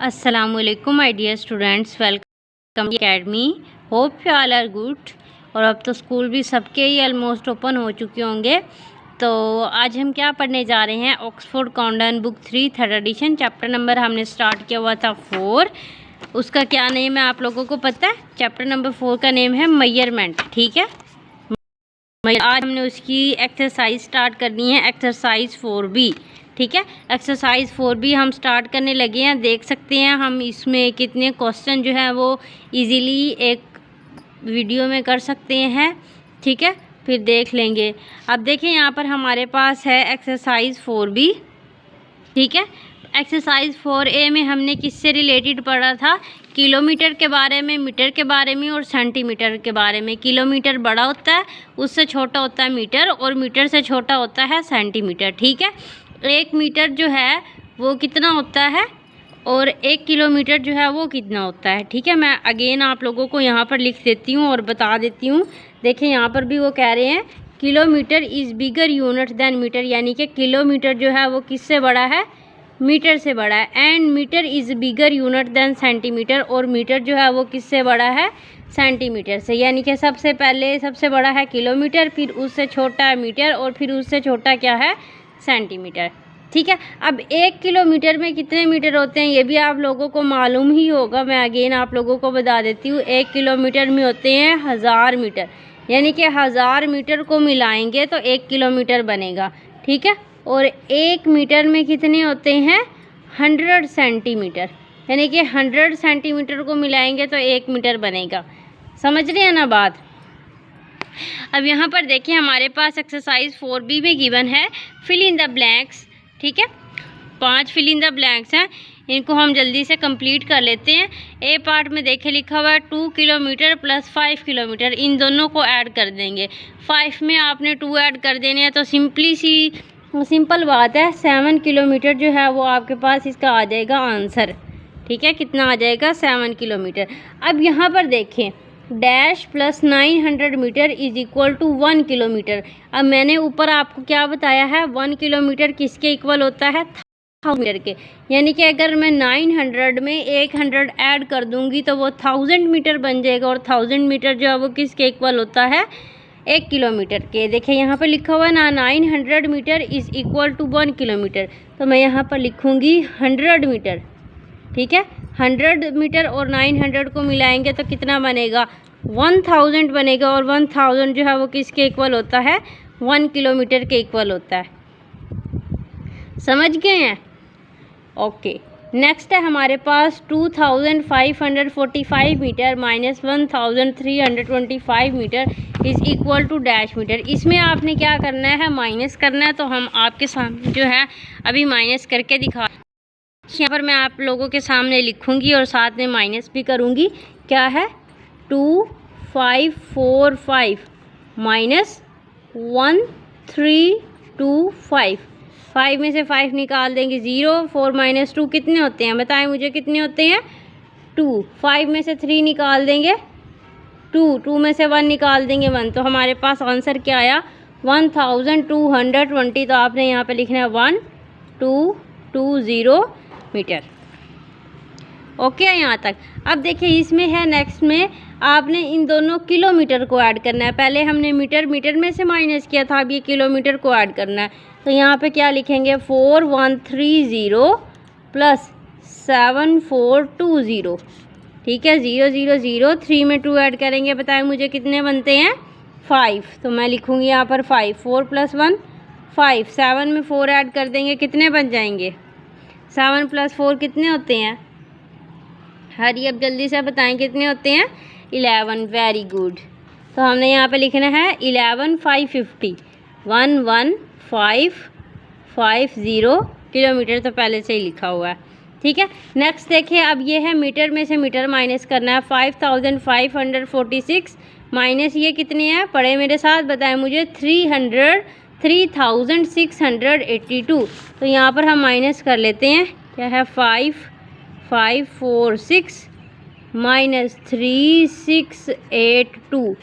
अस्सलामुअलैकुम my dear students, welcome academy. Hope you all are good. और अब तो स्कूल भी सबके ही ऑलमोस्ट ओपन हो चुके होंगे। तो आज हम क्या पढ़ने जा रहे हैं? Oxford Condon book 3 third edition, chapter number हमने स्टार्ट किया हुआ था 4। उसका क्या नेम है आप लोगों को पता है? चैप्टर नंबर 4 का नेम है मेजरमेंट। ठीक है, आज हमने उसकी एक्सरसाइज स्टार्ट करनी है, एक्सरसाइज 4B। ठीक है, एक्सरसाइज 4B हम स्टार्ट करने लगे हैं। देख सकते हैं हम इसमें कितने क्वेश्चन जो है वो इजीली एक वीडियो में कर सकते हैं। ठीक है, फिर देख लेंगे। अब देखें यहाँ पर हमारे पास है एक्सरसाइज 4B। ठीक है, एक्सरसाइज 4A में हमने किससे रिलेटेड पढ़ा था? किलोमीटर के बारे में, मीटर के बारे में और सेंटीमीटर के बारे में। किलोमीटर बड़ा होता है, उससे छोटा होता है मीटर, और मीटर से छोटा होता है सेंटीमीटर। ठीक है, 1 मीटर जो है वो कितना होता है और 1 किलोमीटर जो है वो कितना होता है। ठीक है, मैं अगेन आप लोगों को यहाँ पर लिख देती हूँ और बता देती हूँ। देखें यहाँ पर भी वो कह रहे हैं kilometre is bigger unit than metre, यानी कि किलोमीटर जो है वो किससे बड़ा है? मीटर से बड़ा है। And metre is bigger unit than centimetre, और मीटर जो है वो किससे बड़ा है? सेंटीमीटर से। यानी कि सबसे पहले सबसे बड़ा है किलोमीटर, फिर उससे छोटा है मीटर, और फिर उससे छोटा क्या है? सेंटीमीटर। ठीक है, अब 1 किलोमीटर में कितने मीटर होते हैं ये भी आप लोगों को मालूम ही होगा। मैं अगेन आप लोगों को बता देती हूँ। 1 किलोमीटर में होते हैं 1000 मीटर, यानी कि 1000 मीटर को मिलाएंगे तो 1 किलोमीटर बनेगा। ठीक है, और 1 मीटर में कितने होते हैं? 100 सेंटीमीटर, यानी कि 100 सेंटीमीटर को मिलाएंगे तो 1 मीटर बनेगा। समझ रहे हैं ना बात? अब यहाँ पर देखिए हमारे पास एक्सरसाइज 4B में गिवन है फिल इन द ब्लैंक्स। ठीक है, 5 फिल इन द ब्लैंक्स हैं, इनको हम जल्दी से कंप्लीट कर लेते हैं। ए पार्ट में देखे लिखा हुआ है 2 किलोमीटर प्लस 5 किलोमीटर, इन दोनों को ऐड कर देंगे। 5 में आपने 2 ऐड कर देने हैं, तो सिंपल बात है 7 किलोमीटर जो है वो आपके पास इसका आ जाएगा आंसर। ठीक है, कितना आ जाएगा? 7 किलोमीटर। अब यहाँ पर देखें dash plus 900 metre is equal to 1 kilometre. अब मैंने ऊपर आपको क्या बताया है? 1 किलोमीटर किसके इक्वल होता है? 1000 मीटर के। यानी कि अगर मैं 900 में 100 ऐड कर दूंगी तो वो 1000 मीटर बन जाएगा, और 1000 मीटर जो है वो किसके इक्वल होता है? 1 किलोमीटर के। देखिए यहाँ पर लिखा हुआ है ना 900 metre is equal to 1 kilometre, तो मैं यहाँ पर लिखूँगी 100 मीटर। ठीक है, 100 मीटर और 900 को मिलाएंगे तो कितना बनेगा? 1000 बनेगा, और 1000 जो है वो किसके इक्वल होता है? 1 किलोमीटर के इक्वल होता है। समझ गए हैं? ओके, नेक्स्ट है हमारे पास 2545 metre minus 1325 metre is equal to dash metre. इसमें आपने क्या करना है? माइनस करना है। तो हम आपके सामने जो है अभी माइनस करके दिखा, यहाँ पर मैं आप लोगों के सामने लिखूंगी और साथ में माइनस भी करूंगी। क्या है? 2545 माइनस 1325, 5 में से 5 निकाल देंगे 0, 4 माइनस 2 कितने होते हैं? बताएं मुझे कितने होते हैं? 2। 5 में से 3 निकाल देंगे 2, 2 में से 1 निकाल देंगे 1, तो हमारे पास आंसर क्या आया? 1220। तो आपने यहाँ पे लिखना है 1220 मीटर। ओके यहाँ तक। अब देखिए इसमें है नेक्स्ट में आपने इन दोनों किलोमीटर को ऐड करना है। पहले हमने मीटर में से माइनस किया था, अब ये किलोमीटर को ऐड करना है। तो यहाँ पे क्या लिखेंगे? 4130 प्लस 7420। ठीक है, 0 0 0, 3 में 2 ऐड करेंगे, बताएं मुझे कितने बनते हैं? 5। तो मैं लिखूँगी यहाँ पर 5, 4 + 1 5, 7 में 4 ऐड कर देंगे, कितने बन जाएंगे? 7 + 4 कितने होते हैं? हरी अब जल्दी से बताएं कितने होते हैं? 11। Very good. तो हमने यहाँ पे लिखना है 11550, 11550 किलोमीटर, तो पहले से ही लिखा हुआ है। ठीक है, नेक्स्ट देखिए अब ये है मीटर में से मीटर माइनस करना है। 5546 माइनस ये कितने हैं? पढ़े मेरे साथ, बताएं मुझे। 3682। तो यहाँ पर हम माइनस कर लेते हैं। क्या है? 5546 माइनस 3682।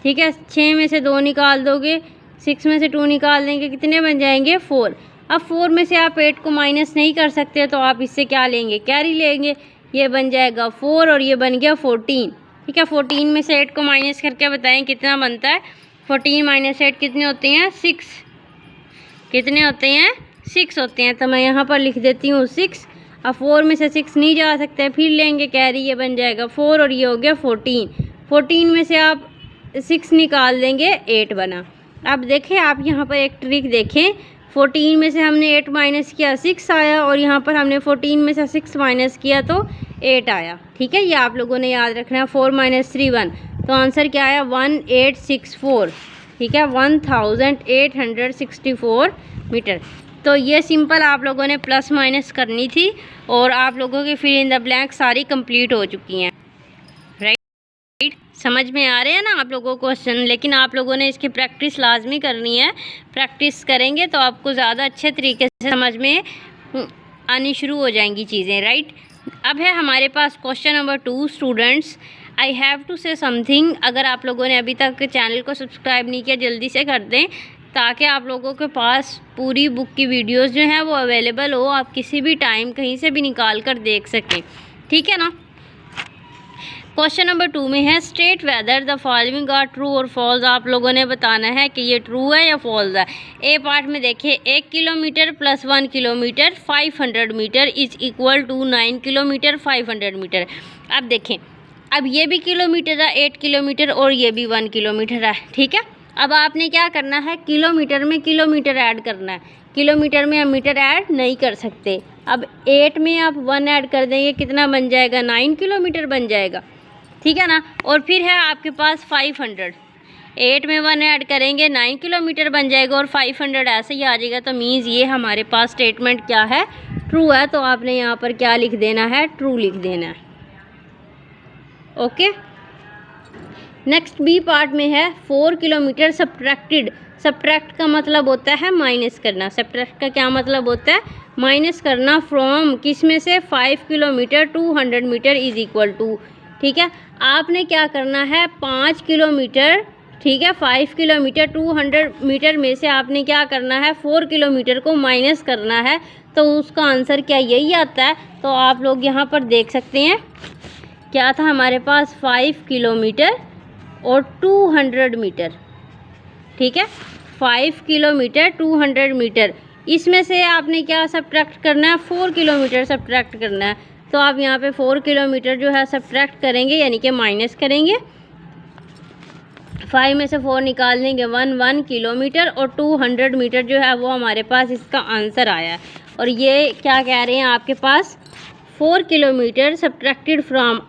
ठीक है, 6 में से 2 निकाल दोगे, 6 में से 2 निकाल देंगे, कितने बन जाएंगे? 4। अब 4 में से आप 8 को माइनस नहीं कर सकते तो आप इससे क्या लेंगे, कैरी लेंगे। ये बन जाएगा 4 और ये बन गया 14। ठीक है, 14 में से 8 को माइनस करके बताएं कितना बनता है। 14 माइनस 8 कितने होते हैं, 6। कितने होते हैं, 6 होते हैं। तो मैं यहाँ पर लिख देती हूँ 6। अब 4 में से 6 नहीं जा सकते, फिर लेंगे कैरी, ये बन जाएगा 4 और ये हो गया 14। 14 में से आप 6 निकाल देंगे, 8 बना। अब देखें आप यहाँ पर एक ट्रिक देखें, 14 में से हमने 8 माइनस किया 6 आया, और यहाँ पर हमने 14 में से 6 माइनस किया तो 8 आया। ठीक है, ये आप लोगों ने याद रखना है। 4 माइनस 3 1, तो आंसर क्या आया, 1864। ठीक है, 1864 मीटर। तो ये सिंपल आप लोगों ने प्लस माइनस करनी थी, और आप लोगों की फिल इन द ब्लैंक सारी कंप्लीट हो चुकी हैं। राइट, समझ में आ रहे हैं ना आप लोगों को क्वेश्चन। लेकिन आप लोगों ने इसकी प्रैक्टिस लाजमी करनी है। प्रैक्टिस करेंगे तो आपको ज़्यादा अच्छे तरीके से समझ में आनी शुरू हो जाएंगी चीज़ें। राइट, अब है हमारे पास question number 2। Students, I have to say something. अगर आप लोगों ने अभी तक चैनल को सब्सक्राइब नहीं किया, जल्दी से कर दें, ताकि आप लोगों के पास पूरी बुक की वीडियोस जो हैं वो अवेलेबल हो, आप किसी भी टाइम कहीं से भी निकाल कर देख सकें। ठीक है ना। क्वेश्चन नंबर 2 में है, state whether the following are true और फॉल्स। आप लोगों ने बताना है कि ये ट्रू है या फॉल्स है। ए पार्ट में देखिए, 1 kilometre plus 1 kilometre 500 metre is equal to 9 kilometre 500 metre. अब देखें, अब ये भी किलोमीटर है 8 किलोमीटर, और ये भी 1 किलोमीटर है। ठीक है, अब आपने क्या करना है, किलोमीटर में किलोमीटर ऐड करना है। किलोमीटर में हम मीटर ऐड नहीं कर सकते। अब 8 में आप 1 ऐड कर देंगे, कितना बन जाएगा, 9 किलोमीटर बन जाएगा। ठीक है ना। और फिर है आपके पास 500, 8 में 1 ऐड करेंगे 9 किलोमीटर बन जाएगा, और 500 ऐसे ही आ जाएगा। तो मीन्स ये हमारे पास स्टेटमेंट क्या है, ट्रू है। तो आपने यहाँ पर क्या लिख देना है, ट्रू लिख देना है। ओके, नेक्स्ट बी पार्ट में है, 4 किलोमीटर सब्ट्रैक्टेड। सब्ट्रैक्ट का मतलब होता है माइनस करना। सब्ट्रैक्ट का क्या मतलब होता है, माइनस करना। फ्रॉम किस में से, 5 kilometre 200 metre is equal to. ठीक है, आपने क्या करना है, 5 किलोमीटर, ठीक है, 5 किलोमीटर 200 मीटर में से आपने क्या करना है, 4 किलोमीटर को माइनस करना है। तो उसका आंसर क्या यही आता है। तो आप लोग यहाँ पर देख सकते हैं, क्या था हमारे पास, 5 किलोमीटर और 200 मीटर। ठीक है, 5 किलोमीटर 200 मीटर, इसमें से आपने क्या सब्ट्रैक्ट करना है, 4 किलोमीटर सब्ट्रैक्ट करना है। तो आप यहाँ पे 4 किलोमीटर जो है सब्ट्रैक्ट करेंगे, यानी कि माइनस करेंगे। 5 में से 4 निकाल देंगे, 1 किलोमीटर, और 200 मीटर जो है वो हमारे पास इसका आंसर आया। और ये क्या कह रहे हैं आपके पास, 4 किलोमीटर सब्ट्रैक्टेड फ्रॉम,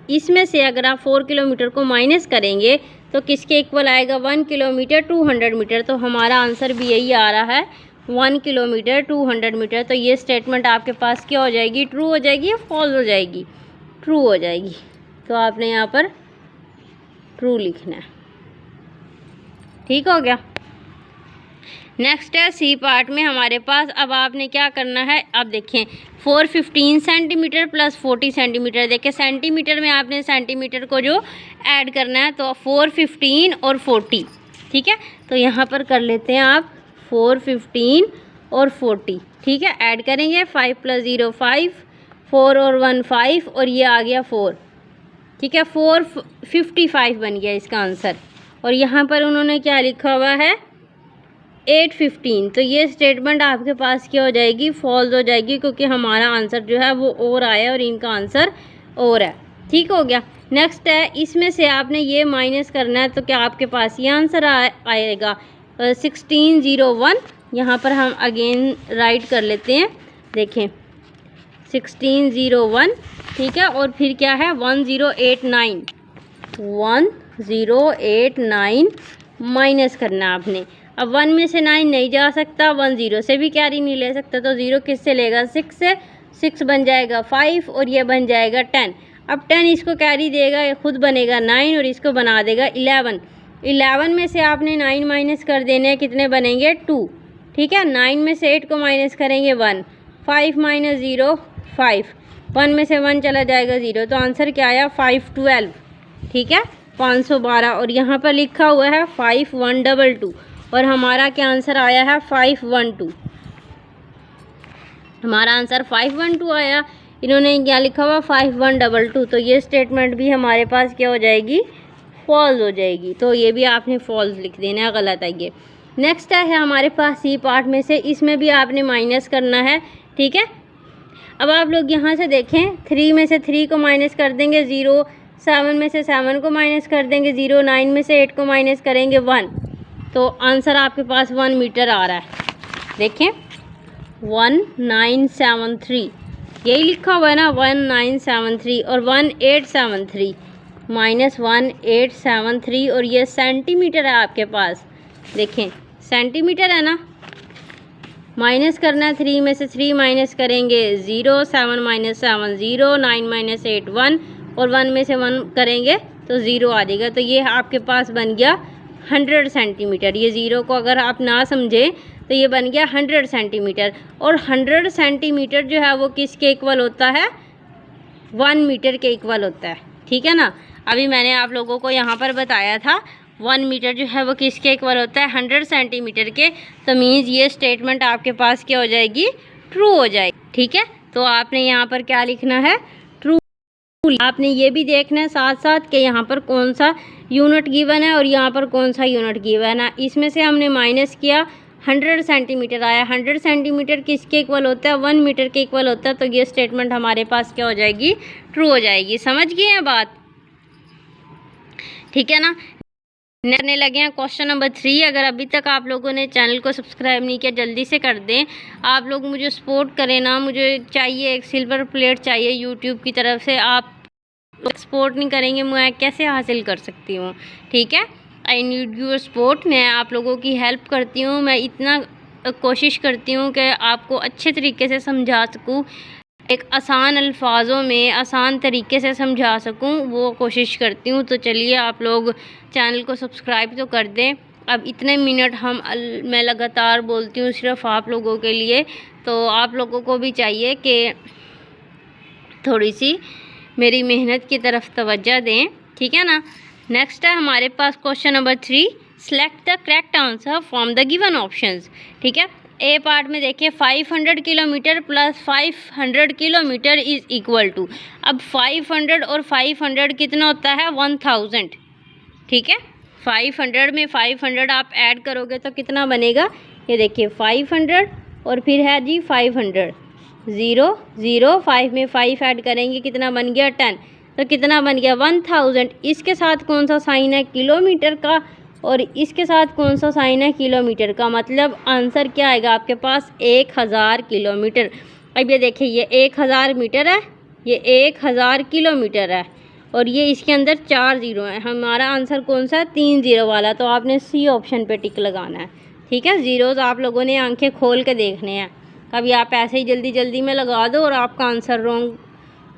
इसमें से अगर आप 4 किलोमीटर को माइनस करेंगे तो किसके इक्वल आएगा, 1 किलोमीटर 200 मीटर। तो हमारा आंसर भी यही आ रहा है, 1 किलोमीटर 200 मीटर। तो ये स्टेटमेंट आपके पास क्या हो जाएगी, ट्रू हो जाएगी या फॉल्स हो जाएगी, ट्रू हो जाएगी। तो आपने यहाँ पर ट्रू लिखना है। ठीक हो गया। नेक्स्ट है सी पार्ट में हमारे पास, अब आपने क्या करना है, अब देखें 415 सेंटीमीटर प्लस 40 सेंटीमीटर। देखें सेंटीमीटर में आपने सेंटीमीटर को जो ऐड करना है, तो 415 और 40। ठीक है, तो यहाँ पर कर लेते हैं आप 415 और 40। ठीक है, ऐड करेंगे, 5 + 0 5, 4 और 1 5, और ये आ गया 4। ठीक है, 455 बन गया इसका आंसर। और यहाँ पर उन्होंने क्या लिखा हुआ है, 815। तो ये स्टेटमेंट आपके पास क्या हो जाएगी, फॉल्स हो जाएगी, क्योंकि हमारा आंसर जो है वो और आया और इनका आंसर और है। ठीक हो गया। नेक्स्ट है, इसमें से आपने ये माइनस करना है, तो क्या आपके पास ये आंसर आएगा 1601। यहाँ पर हम अगेन राइट कर लेते हैं, देखें 1601। ठीक है, और फिर क्या है 1089, 1089 माइनस करना आपने। अब 1 में से 9 नहीं जा सकता, 1 0 से भी कैरी नहीं ले सकता, तो 0 किससे लेगा, 6 से। 6 बन जाएगा 5, और ये बन जाएगा 10। अब 10 इसको कैरी देगा, ये खुद बनेगा 9, और इसको बना देगा 11। 11 में से आपने 9 माइनस कर देने, कितने बनेंगे, 2। ठीक है, 9 में से 8 को माइनस करेंगे 1, 5 - 0 5, 1 में से 1 चला जाएगा 0। तो आंसर क्या आया, 512। ठीक है, 512। और यहाँ पर लिखा हुआ है 5122, और हमारा क्या आंसर आया है 512। हमारा आंसर 512 आया। इन्होंने क्या लिखा हुआ 5122, तो ये स्टेटमेंट भी हमारे पास क्या हो जाएगी, फॉल्स हो जाएगी। तो ये भी आपने फॉल्स लिख देना है, गलत है ये। नेक्स्ट है हमारे पास सी पार्ट में से, इसमें भी आपने माइनस करना है, ठीक है। अब आप लोग यहाँ से देखें, 3 में से 3 को माइनस कर देंगे 0, 7 में से 7 को माइनस कर देंगे 0, 9 में से 8 को माइनस करेंगे 1, तो आंसर आपके पास 1 मीटर आ रहा है। देखें 1973, यही लिखा हुआ है ना 1973, और 1873 माइनस 1873, और ये सेंटीमीटर है आपके पास। देखें सेंटीमीटर है ना, माइनस करना है, 3 में से 3 माइनस करेंगे 0, 7 माइनस 7 0, 9 माइनस 8 1, और 1 में से 1 करेंगे तो 0 आ जाएगा। तो ये आपके पास बन गया 100 सेंटीमीटर। ये 0 को अगर आप ना समझें तो ये बन गया 100 सेंटीमीटर। और 100 सेंटीमीटर जो है वो किसके इक्वल होता है, 1 मीटर के इक्वल होता है, ठीक है ना। अभी मैंने आप लोगों को यहाँ पर बताया था 1 मीटर जो है वो किसके इक्वल होता है, 100 सेंटीमीटर के। तो मीन्स ये स्टेटमेंट आपके पास क्या हो जाएगी, ट्रू हो जाएगी, ठीक है। तो आपने यहाँ पर क्या लिखना है, ट्रू। आपने ये भी देखना है साथ साथ कि यहाँ पर कौन सा यूनिट गिवन है और यहाँ पर कौन सा यूनिट गिवन है। इसमें से हमने माइनस किया, 100 सेंटीमीटर आया। 100 सेंटीमीटर किसके इक्वल होता है, 1 मीटर के इक्वल होता है। तो ये स्टेटमेंट हमारे पास क्या हो जाएगी, ट्रू हो जाएगी। समझ गए हैं बात, ठीक है ना। करने लगे हैं क्वेश्चन नंबर 3। अगर अभी तक आप लोगों ने चैनल को सब्सक्राइब नहीं किया जल्दी से कर दें। आप लोग मुझे सपोर्ट करें ना, मुझे चाहिए एक सिल्वर प्लेट चाहिए यूट्यूब की तरफ से। आप सपोर्ट नहीं करेंगे मैं कैसे हासिल कर सकती हूँ, ठीक है। I need your support. मैं आप लोगों की हेल्प करती हूँ, मैं इतना कोशिश करती हूँ कि आपको अच्छे तरीके से समझा सकूँ, एक आसान अल्फाजों में आसान तरीके से समझा सकूं, वो कोशिश करती हूं। तो चलिए आप लोग चैनल को सब्सक्राइब तो कर दें। अब इतने मिनट मैं लगातार बोलती हूं सिर्फ आप लोगों के लिए, तो आप लोगों को भी चाहिए कि थोड़ी सी मेरी मेहनत की तरफ तवज्जो दें, ठीक है ना। नेक्स्ट है हमारे पास question number 3, select the correct answer from the given options, ठीक है। ए पार्ट में देखिए 500 kilometre plus 500 kilometre is equal to. अब 500 और 500 कितना होता है, 1000, ठीक है। 500 में 500 आप ऐड करोगे तो कितना बनेगा, ये देखिए 500 और फिर है जी 500, 0 0, 5 में 5 ऐड करेंगे कितना बन गया 10, तो कितना बन गया 1000। इसके साथ कौन सा साइन है, किलोमीटर का, और इसके साथ कौन सा साइन है, किलोमीटर का। मतलब आंसर क्या आएगा आपके पास, 1000 किलोमीटर। अब ये देखिए ये 1000 मीटर है, ये 1000 किलोमीटर है, और ये इसके अंदर 4 जीरो है। हमारा आंसर कौन सा है, 3 जीरो वाला। तो आपने सी ऑप्शन पे टिक लगाना है, ठीक है। जीरोज़ आप लोगों ने आंखें खोल के देखने हैं, कभी आप ऐसे ही जल्दी जल्दी में लगा दो और आपका आंसर रॉन्ग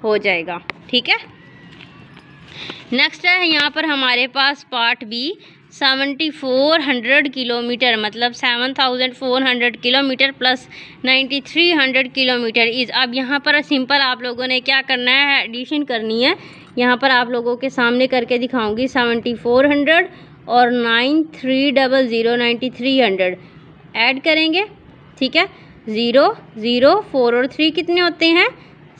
हो जाएगा, ठीक है। नेक्स्ट है यहाँ पर हमारे पास पार्ट बी, 7400 किलोमीटर मतलब 7400 किलोमीटर प्लस 9300 किलोमीटर इज़। अब यहाँ पर सिंपल आप लोगों ने क्या करना है, एडिशन करनी है। यहाँ पर आप लोगों के सामने करके दिखाऊंगी, 7400 और 9300 9300 ऐड करेंगे, ठीक है। 0 0 4 और 3 कितने होते हैं,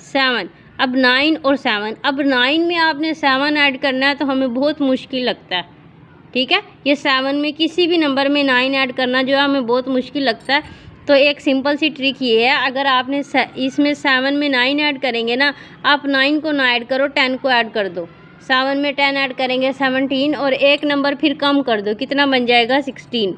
7। अब 9 और 7, अब 9 में आपने 7 ऐड करना है तो हमें बहुत मुश्किल लगता है, ठीक है। ये 7 में किसी भी नंबर में 9 ऐड करना जो है हमें बहुत मुश्किल लगता है। तो एक सिंपल सी ट्रिक ये है, अगर आपने इसमें 7 में 9 ऐड करेंगे ना, आप 9 को ना ऐड करो, 10 को ऐड कर दो। 7 में 10 ऐड करेंगे 17, और एक नंबर फिर कम कर दो, कितना बन जाएगा 16,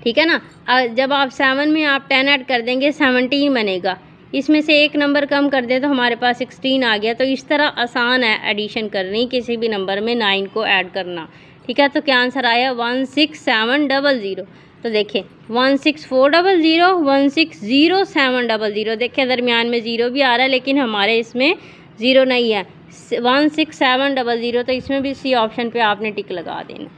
ठीक है ना। जब आप 7 में आप 10 ऐड कर देंगे 17 बनेगा, इसमें से एक नंबर कम कर दें तो हमारे पास 16 आ गया। तो इस तरह आसान है एडिशन करनी, किसी भी नंबर में 9 को ऐड करना, ठीक है। तो क्या आंसर आया, 16700। तो देखिए 16400 1607000, देखिए दरमियान में 0 भी आ रहा है लेकिन हमारे इसमें 0 नहीं है, 16700। तो इसमें भी सी ऑप्शन पे आपने टिक लगा देना।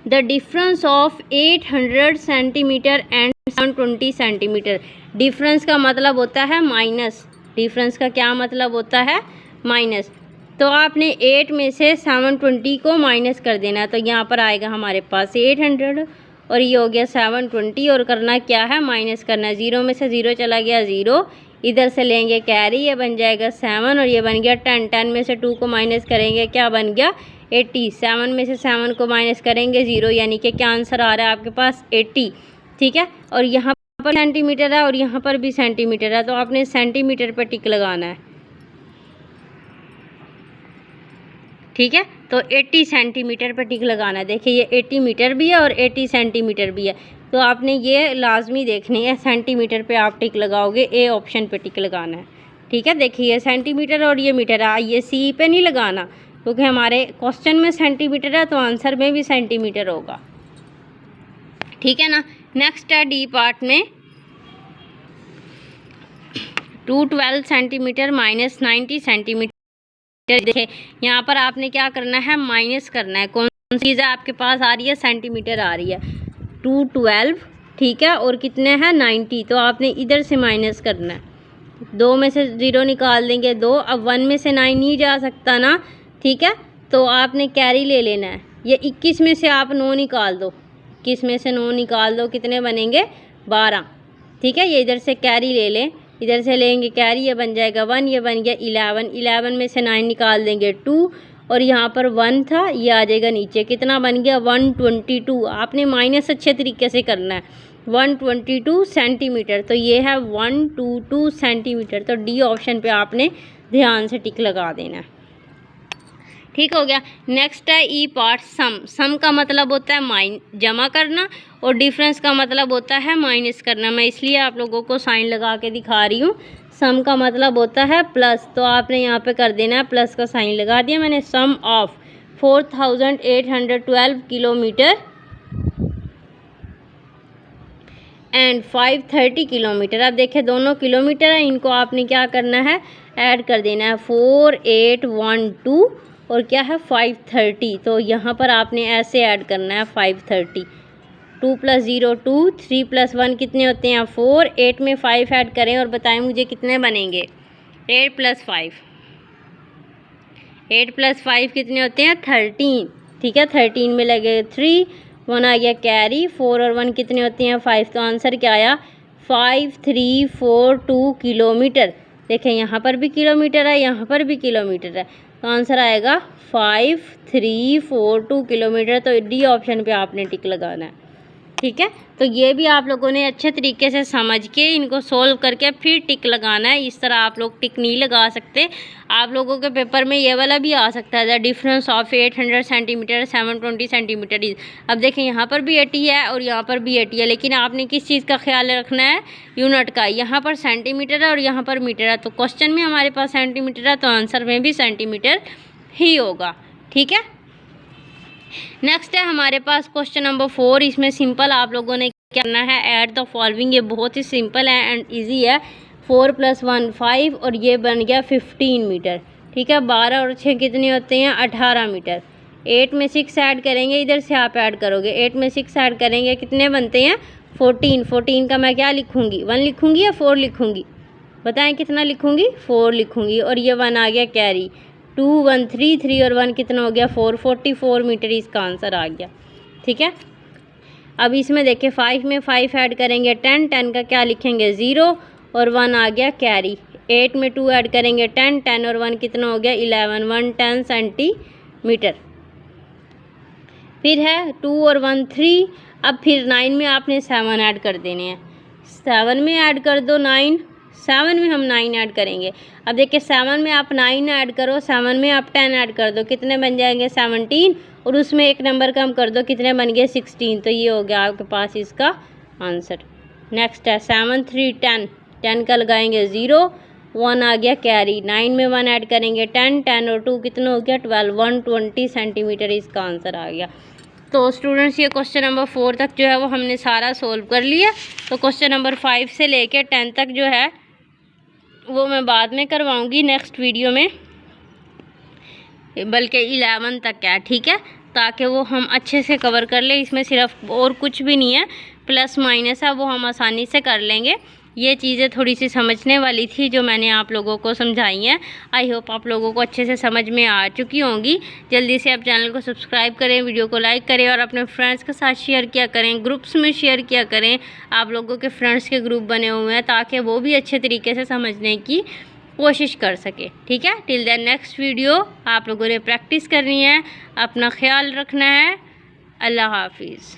The difference of 800 centimetre and 720 centimetre. Difference का मतलब होता है माइनस, डिफरेंस का क्या मतलब होता है, माइनस। तो आपने 8 में से 720 को माइनस कर देना है। तो यहाँ पर आएगा हमारे पास 800 और ये हो गया 720 और करना क्या है, माइनस करना है। 0 में से 0 चला गया 0, इधर से लेंगे कैरी, ये बन जाएगा 7 और ये बन गया 10। 10 में से 2 को माइनस करेंगे, क्या बन गया 80। 7 में से 7 को माइनस करेंगे 0, यानी कि क्या आंसर आ रहा है आपके पास 80। ठीक है, और यहाँ पर सेंटीमीटर है और यहाँ पर भी सेंटीमीटर है, तो आपने सेंटीमीटर पर टिक लगाना है। ठीक है, तो 80 सेंटीमीटर पर टिक लगाना है। देखिए ये 80 मीटर भी है और 80 सेंटीमीटर भी है, तो आपने ये लाजमी देखनी है, सेंटीमीटर पे आप टिक लगाओगे, ए ऑप्शन पे टिक लगाना है। ठीक है, देखिए ये सेंटीमीटर और ये मीटर है, ये सी पे नहीं लगाना, क्योंकि हमारे क्वेश्चन में सेंटीमीटर है तो आंसर में भी सेंटीमीटर होगा। ठीक है ना। नेक्स्ट है डी पार्ट में 212 सेंटीमीटर माइनस 90 सेंटीमीटर। देखिए यहाँ पर आपने क्या करना है, माइनस करना है। कौन सी चीज़ है आपके पास आ रही है, सेंटीमीटर आ रही है, 212। ठीक है, और कितने हैं 90, तो आपने इधर से माइनस करना है। 2 में से 0 निकाल देंगे 2, अब 1 में से 9 नहीं जा सकता ना। ठीक है, तो आपने कैरी ले लेना है। ये 21 में से आप 9 निकाल दो, 21 में से 9 निकाल दो, कितने बनेंगे 12। ठीक है, ये इधर से कैरी ले लें, इधर से लेंगे कैरी, ये बन जाएगा 1, ये बन गया 11। 11 में से 9 निकाल देंगे 2, और यहाँ पर 1 था, ये आ जाएगा नीचे, कितना बन गया 122। आपने माइनस अच्छे तरीके से करना है, 122 सेंटीमीटर, तो ये है 122 सेंटीमीटर। तो डी ऑप्शन पे आपने ध्यान से टिक लगा देना है। ठीक हो गया। नेक्स्ट है ई पार्ट सम। सम का मतलब होता है जमा करना और डिफरेंस का मतलब होता है माइनस करना। मैं इसलिए आप लोगों को साइन लगा के दिखा रही हूँ। सम का मतलब होता है प्लस, तो आपने यहाँ पे कर देना है, प्लस का साइन लगा दिया मैंने। सम ऑफ 4812 किलोमीटर एंड 530 किलोमीटर। अब देखें दोनों किलोमीटर है, इनको आपने क्या करना है, ऐड कर देना है। 4812 और क्या है 530, तो यहाँ पर आपने ऐसे ऐड करना है 530। 2 + 0 2, 3 + 1 कितने होते हैं 4, 8 में 5 ऐड करें और बताएं मुझे कितने बनेंगे। 8 + 5, 8 + 5 कितने होते हैं 13। ठीक है, 13 में लगे 3, 1 आ गया कैरी, 4 और 1 कितने होते हैं 5, तो आंसर क्या आया 5342 किलोमीटर। देखें यहाँ पर भी किलोमीटर है, यहाँ पर भी किलोमीटर है, तो आंसर आएगा 5342 किलोमीटर। तो डी ऑप्शन पे आपने टिक लगाना है। ठीक है, तो ये भी आप लोगों ने अच्छे तरीके से समझ के इनको सोल्व करके फिर टिक लगाना है। इस तरह आप लोग टिक नहीं लगा सकते। आप लोगों के पेपर में ये वाला भी आ सकता है, the difference of 800 centimetre 720 centimetre is. अब देखें यहाँ पर भी 80 है और यहाँ पर भी 80 है, लेकिन आपने किस चीज़ का ख्याल रखना है, यूनिट का। यहाँ पर सेंटीमीटर है और यहाँ पर मीटर है, तो क्वेश्चन में हमारे पास सेंटीमीटर है तो आंसर में भी सेंटीमीटर ही होगा। ठीक है, नेक्स्ट है हमारे पास क्वेश्चन नंबर 4। इसमें सिंपल आप लोगों ने क्या करना है, ऐड द फॉलोइंग। ये बहुत ही सिंपल है एंड इजी है। 4 + 1 5 और ये बन गया 15 मीटर। ठीक है, 12 और 6 कितने होते हैं 18 मीटर। 8 में 6 ऐड करेंगे, इधर से आप ऐड करोगे, 8 में 6 ऐड करेंगे कितने बनते हैं 14। 14 का मैं क्या लिखूँगी, 1 लिखूँगी या 4 लिखूँगी, बताएं कितना लिखूँगी 4 लिखूँगी। और ये 1 आ गया कैरी, 2 1 3 3 और 1 कितना हो गया 4, 44 मीटर इसका आंसर आ गया। ठीक है, अब इसमें देखिए 5 में 5 ऐड करेंगे 10, 10 का क्या लिखेंगे 0 और 1 आ गया कैरी। 8 में 2 ऐड करेंगे 10, 10 और 1 कितना हो गया 11, 110 सेंटीमीटर। फिर है 2 और 1 3। अब फिर 9 में आपने 7 ऐड कर देने हैं, 7 में ऐड कर दो 9, 7 में हम 9 ऐड करेंगे। अब देखिए 7 में आप 9 ऐड करो, 7 में आप 10 ऐड कर दो, कितने बन जाएंगे 17, और उसमें एक नंबर कम कर दो, कितने बन गए 16। तो ये हो गया आपके पास इसका आंसर। नेक्स्ट है 7 3 10, 10 का लगाएंगे 0, 1 आ गया कैरी। 9 में 1 ऐड करेंगे 10, 10 और 2 कितना हो गया 12, 120 सेंटीमीटर इसका आंसर आ गया। तो स्टूडेंट्स ये क्वेश्चन नंबर 4 तक जो है वो हमने सारा सोल्व कर लिया। तो क्वेश्चन नंबर 5 से लेके 10 तक जो है वो मैं बाद में करवाऊंगी नेक्स्ट वीडियो में, बल्कि 11 तक है। ठीक है, ताकि वो हम अच्छे से कवर कर लें। इसमें सिर्फ और कुछ भी नहीं है, प्लस माइनस है, वो हम आसानी से कर लेंगे। ये चीज़ें थोड़ी सी समझने वाली थी जो मैंने आप लोगों को समझाई हैं। आई होप आप लोगों को अच्छे से समझ में आ चुकी होंगी। जल्दी से आप चैनल को सब्सक्राइब करें, वीडियो को लाइक करें और अपने फ्रेंड्स के साथ शेयर किया करें, ग्रुप्स में शेयर किया करें। आप लोगों के फ्रेंड्स के ग्रुप बने हुए हैं ताकि वो भी अच्छे तरीके से समझने की कोशिश कर सके। ठीक है, टिल देन नेक्स्ट वीडियो आप लोगों ने प्रैक्टिस करनी है, अपना ख्याल रखना है। अल्लाह हाफिज़।